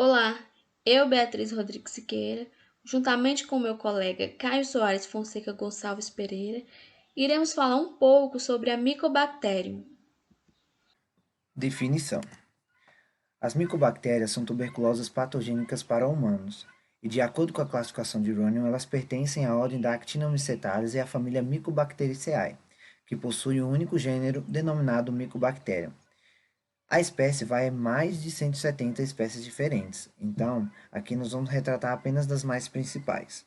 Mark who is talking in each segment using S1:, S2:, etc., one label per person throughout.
S1: Olá, eu, Beatriz Rodrigues Siqueira, juntamente com meu colega Caio Soares Fonseca Gonçalves Pereira, iremos falar um pouco sobre a Mycobacterium.
S2: Definição: as micobactérias são tuberculosas patogênicas para humanos, e de acordo com a classificação de Rønnung, elas pertencem à ordem da Actinomycetes e à família Mycobacteriaceae, que possui um único gênero denominado Mycobacterium. A espécie vai a mais de 170 espécies diferentes, então aqui nós vamos retratar apenas das mais principais.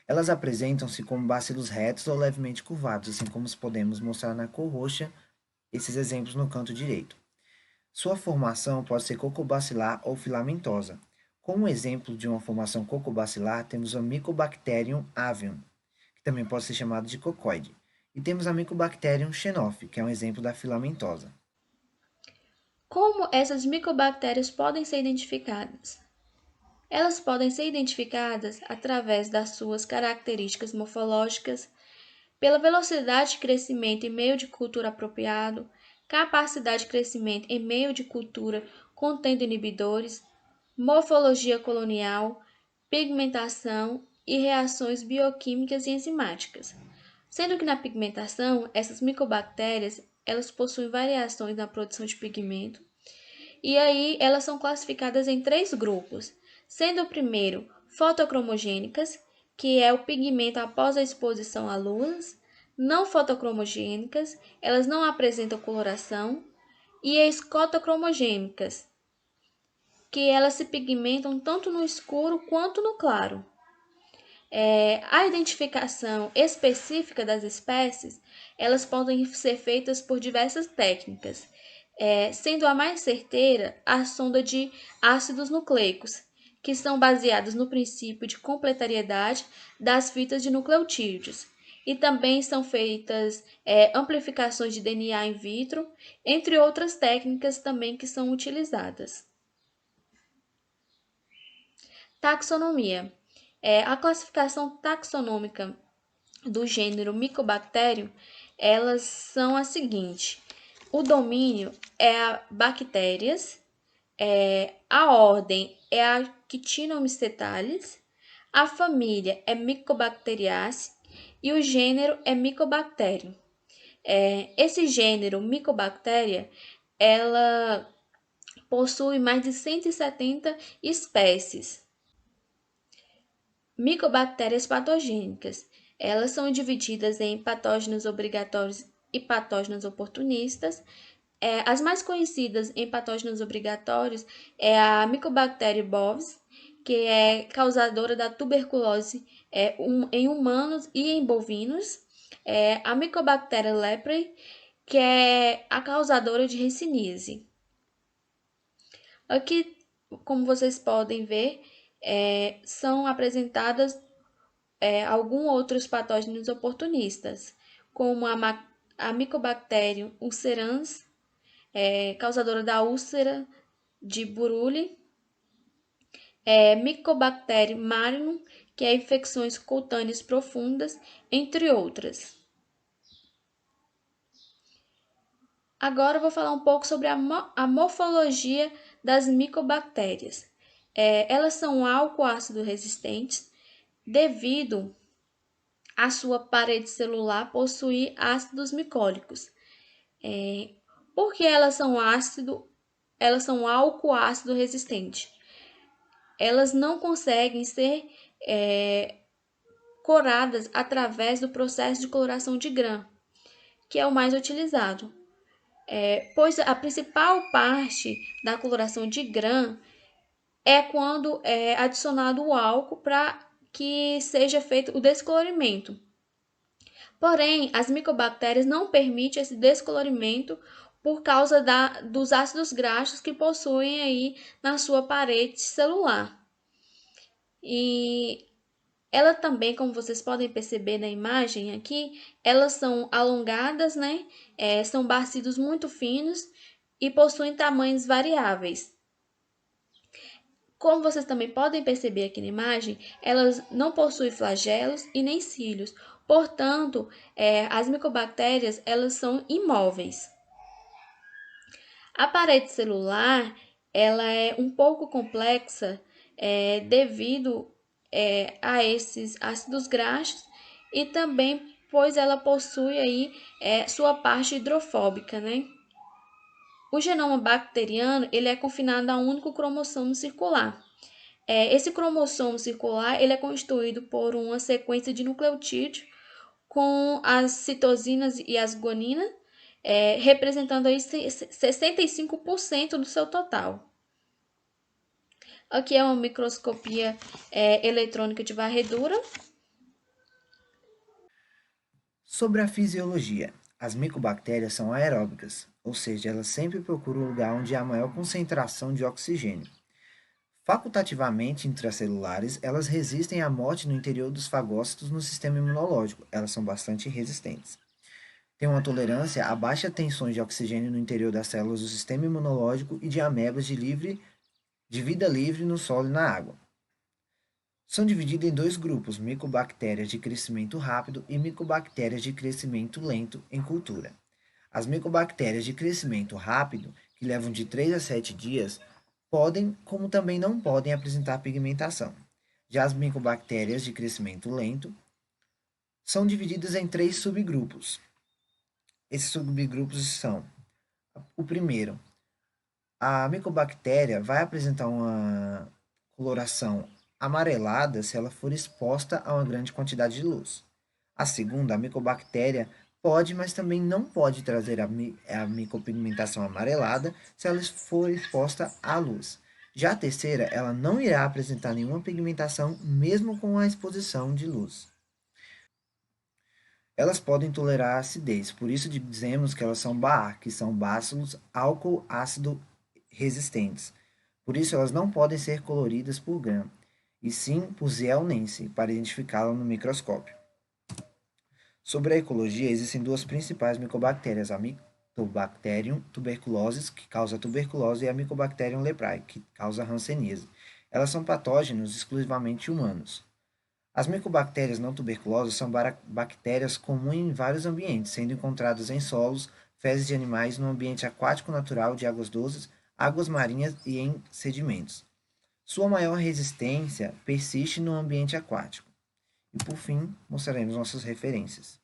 S2: Elas apresentam-se como bacilos retos ou levemente curvados, assim como podemos mostrar na cor roxa esses exemplos no canto direito. Sua formação pode ser cocobacilar ou filamentosa. Como exemplo de uma formação cocobacilar, temos o Mycobacterium avium, que também pode ser chamado de cocoide. E temos a Mycobacterium xenoph, que é um exemplo da filamentosa.
S1: Como essas micobactérias podem ser identificadas? Elas podem ser identificadas através das suas características morfológicas, pela velocidade de crescimento em meio de cultura apropriado, capacidade de crescimento em meio de cultura contendo inibidores, morfologia colonial, pigmentação e reações bioquímicas e enzimáticas. Sendo que na pigmentação, essas micobactérias, elas possuem variações na produção de pigmento, e aí elas são classificadas em três grupos, sendo o primeiro fotocromogênicas, que é o pigmento após a exposição à luz, não fotocromogênicas, elas não apresentam coloração, e escotocromogênicas, que elas se pigmentam tanto no escuro quanto no claro. A identificação específica das espécies, elas podem ser feitas por diversas técnicas, sendo a mais certeira a sonda de ácidos nucleicos, que são baseados no princípio de complementariedade das fitas de nucleotídeos. E também são feitas amplificações de DNA in vitro, entre outras técnicas também que são utilizadas. Taxonomia. A classificação taxonômica do gênero Mycobacterium, elas são as seguintes. O domínio é a bactérias, a ordem é a Actinomycetes, a família é Mycobacteriaceae e o gênero é Mycobacterium. Esse gênero Mycobacteria, ela possui mais de 170 espécies. Micobactérias patogênicas. Elas são divididas em patógenos obrigatórios e patógenos oportunistas. As mais conhecidas em patógenos obrigatórios é a Mycobacterium bovis, que é causadora da tuberculose em humanos e em bovinos. A Mycobacterium leprae, que é a causadora de riciníase. Aqui, como vocês podem ver, são apresentadas alguns outros patógenos oportunistas, como a Mycobacterium ulcerans, causadora da úlcera de Buruli, Mycobacterium marinum, que é infecções cutâneas profundas, entre outras. Agora eu vou falar um pouco sobre a morfologia das micobactérias. Elas são álcool-ácido resistentes devido à sua parede celular possuir ácidos micólicos. Por que elas são álcool ácido resistente? Elas não conseguem ser coradas através do processo de coloração de Gram, que é o mais utilizado. Pois a principal parte da coloração de Gram é quando é adicionado o álcool para que seja feito o descolorimento. Porém, as micobactérias não permitem esse descolorimento por causa dos ácidos graxos que possuem aí na sua parede celular. E ela também, como vocês podem perceber na imagem aqui, elas são alongadas, né? São bacilos muito finos e possuem tamanhos variáveis. Como vocês também podem perceber aqui na imagem, elas não possuem flagelos e nem cílios. Portanto, as micobactérias elas são imóveis. A parede celular ela é um pouco complexa devido a esses ácidos graxos e também pois ela possui aí sua parte hidrofóbica, né? O genoma bacteriano ele é confinado a um único cromossomo circular. Esse cromossomo circular ele é constituído por uma sequência de nucleotídeos com as citosinas e as guaninas, representando aí 65% do seu total. Aqui é uma microscopia eletrônica de varredura.
S2: Sobre a fisiologia, as micobactérias são aeróbicas, ou seja, elas sempre procuram o lugar onde há maior concentração de oxigênio. Facultativamente intracelulares, elas resistem à morte no interior dos fagócitos no sistema imunológico. Elas são bastante resistentes. Tem uma tolerância a baixas tensões de oxigênio no interior das células do sistema imunológico e de amebas de vida livre no solo e na água. São divididas em dois grupos, micobactérias de crescimento rápido e micobactérias de crescimento lento em cultura. As micobactérias de crescimento rápido, que levam de 3 a 7 dias, podem, como também não podem, apresentar pigmentação. Já as micobactérias de crescimento lento são divididas em três subgrupos. Esses subgrupos são: o primeiro, a micobactéria vai apresentar uma coloração amarelada se ela for exposta a uma grande quantidade de luz. A segunda, a micobactéria pode, mas também não pode trazer a micopigmentação amarelada se ela for exposta à luz. Já a terceira, ela não irá apresentar nenhuma pigmentação mesmo com a exposição de luz. Elas podem tolerar a acidez, por isso dizemos que elas são BAR, que são bácilos álcool ácido resistentes. Por isso elas não podem ser coloridas por Gram, e sim por Zell-Nance, para identificá-la no microscópio. Sobre a ecologia, existem duas principais micobactérias, a Mycobacterium tuberculosis, que causa tuberculose, e a Mycobacterium leprae, que causa hanseníase. Elas são patógenos exclusivamente humanos. As micobactérias não tuberculosas são bactérias comuns em vários ambientes, sendo encontradas em solos, fezes de animais, no ambiente aquático natural de águas doces, águas marinhas e em sedimentos. Sua maior resistência persiste no ambiente aquático. E por fim, mostraremos nossas referências.